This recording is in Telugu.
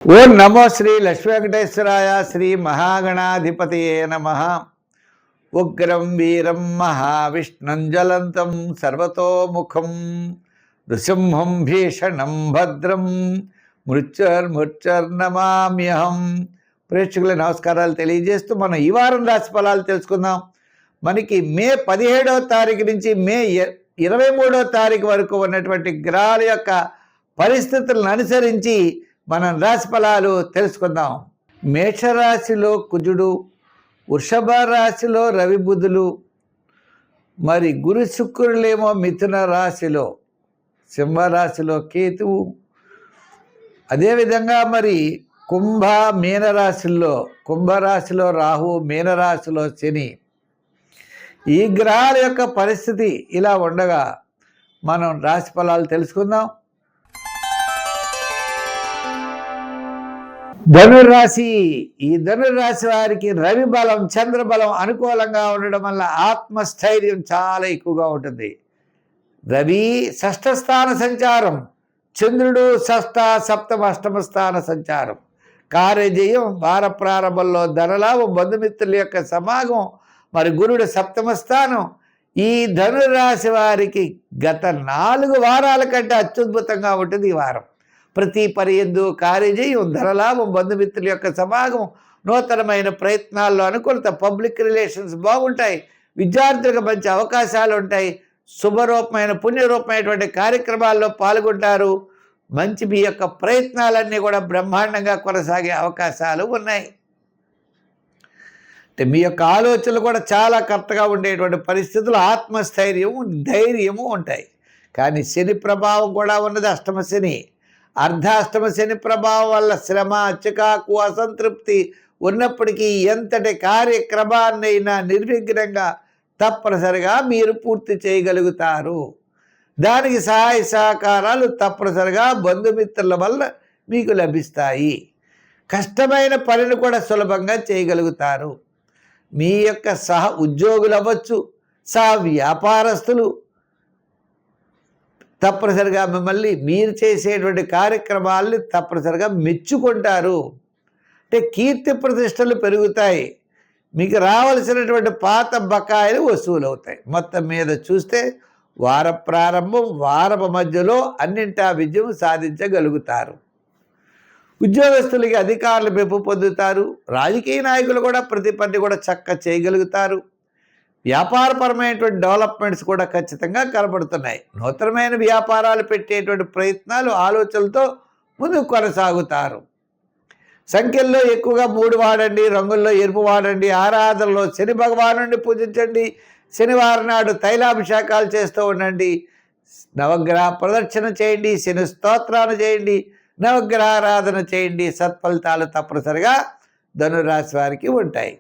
ఓం నమో శ్రీ లక్ష్మీ వెంకటేశ్వరాయ. శ్రీ మహాగణాధిపతయే నమః. ఉగ్రం వీరం మహావిష్ణుం జ్వలంతం సర్వతోముఖం నృసింహం భీషణం భద్రం మృత్యుర్నమామ్యహం. ప్రేక్షకుల నమస్కారాలు తెలియజేస్తూ మనం ఈ వారం రాశి ఫలాలు తెలుసుకుందాం. మనకి మే 17వ తారీఖు నుంచి మే 23వ తారీఖు వరకు ఉన్నటువంటి గ్రహాల యొక్క పరిస్థితులను అనుసరించి మనం రాశి ఫలాలు తెలుసుకుందాం. మేషరాశిలో కుజుడు, వృషభ రాశిలో రవి బుధులు, మరి గురు శుక్రులేమో మిథున రాశిలో, సింహరాశిలో కేతువు, అదేవిధంగా మరి కుంభరాశిలో రాహు, మీనరాశిలో శని. ఈ గ్రహాల యొక్క పరిస్థితి ఇలా ఉండగా మనం రాశి ఫలాలు తెలుసుకుందాం. ధనుర్రాశి. ఈ ధనుర్రాశి వారికి రవి బలం, చంద్రబలం అనుకూలంగా ఉండడం వల్ల ఆత్మస్థైర్యం చాలా ఎక్కువగా ఉంటుంది. రవి షష్ఠ స్థాన సంచారం, చంద్రుడు షష్ఠ, సప్తమ, అష్టమ స్థాన సంచారం. కార్యజయం, వార ప్రారంభంలో ధనలాభం, బంధుమిత్రుల యొక్క సమాగమం, మరి గురుడు సప్తమ స్థానం. ఈ ధనుర్రాశి వారికి గత 4 వారాల కంటే అత్యద్భుతంగా ఉంటుంది ఈ వారం. ప్రతి పర్యందు కార్యజయం, ధనలాభం, బంధుమిత్రుల యొక్క సమాగమం, నూతనమైన ప్రయత్నాల్లో అనుకూలత, పబ్లిక్ రిలేషన్స్ బాగుంటాయి, విద్యార్థులకు మంచి అవకాశాలు ఉంటాయి, శుభరూపమైన పుణ్యరూపమైనటువంటి కార్యక్రమాల్లో పాల్గొంటారు. మంచి మీ యొక్క ప్రయత్నాలన్నీ కూడా బ్రహ్మాండంగా కొనసాగే అవకాశాలు ఉన్నాయి. అంటే మీ యొక్క ఆలోచనలు కూడా చాలా కరెక్ట్గా ఉండేటువంటి పరిస్థితులు, ఆత్మస్థైర్యము, ధైర్యము ఉంటాయి. కానీ శని ప్రభావం కూడా ఉన్నది. అష్టమ శని, అర్ధాష్టమ శని ప్రభావం వల్ల శ్రమ, చికాకు, అసంతృప్తి ఉన్నప్పటికీ ఎంతటి కార్యక్రమాన్నైనా నిర్విఘ్నంగా తప్పనిసరిగా మీరు పూర్తి చేయగలుగుతారు. దానికి సహాయ సహకారాలు తప్పనిసరిగా బంధుమిత్రుల వల్ల మీకు లభిస్తాయి. కష్టమైన పనిని కూడా సులభంగా చేయగలుగుతారు. మీ యొక్క సహ ఉద్యోగులు అవ్వచ్చు, సహ వ్యాపారస్తులు తప్పనిసరిగా మిమ్మల్ని మీరు చేసేటువంటి కార్యక్రమాలని తప్పనిసరిగా మెచ్చుకుంటారు. అంటే కీర్తి ప్రతిష్టలు పెరుగుతాయి. మీకు రావాల్సినటువంటి పాత బకాయిలు వసూలు అవుతాయి. మొత్తం మీద చూస్తే వార ప్రారంభం, వారపు మధ్యలో అన్నింటా విజయం సాధించగలుగుతారు. ఉద్యోగస్తులకి అధికారులు మెప్పు పొందుతారు. రాజకీయ నాయకులు కూడా ప్రతి పని కూడా చేయగలుగుతారు. వ్యాపారపరమైనటువంటి డెవలప్మెంట్స్ కూడా ఖచ్చితంగా కనబడుతున్నాయి. నూతనమైన వ్యాపారాలు పెట్టేటువంటి ప్రయత్నాలు, ఆలోచనలతో ముందుకు కొనసాగుతారు. సంఖ్యల్లో ఎక్కువగా 3 వాడండి, రంగుల్లో ఎరుపు వాడండి. ఆరాధనలో శని భగవానుడిని పూజించండి. శనివారం నాడు తైలాభిషేకాలు చేస్తూ ఉండండి. నవగ్రహ ప్రదక్షిణ చేయండి, శని స్తోత్రాలు చేయండి, నవగ్రహారాధన చేయండి. సత్ఫలితాలు తప్పనిసరిగా ధనురాశి వారికి ఉంటాయి.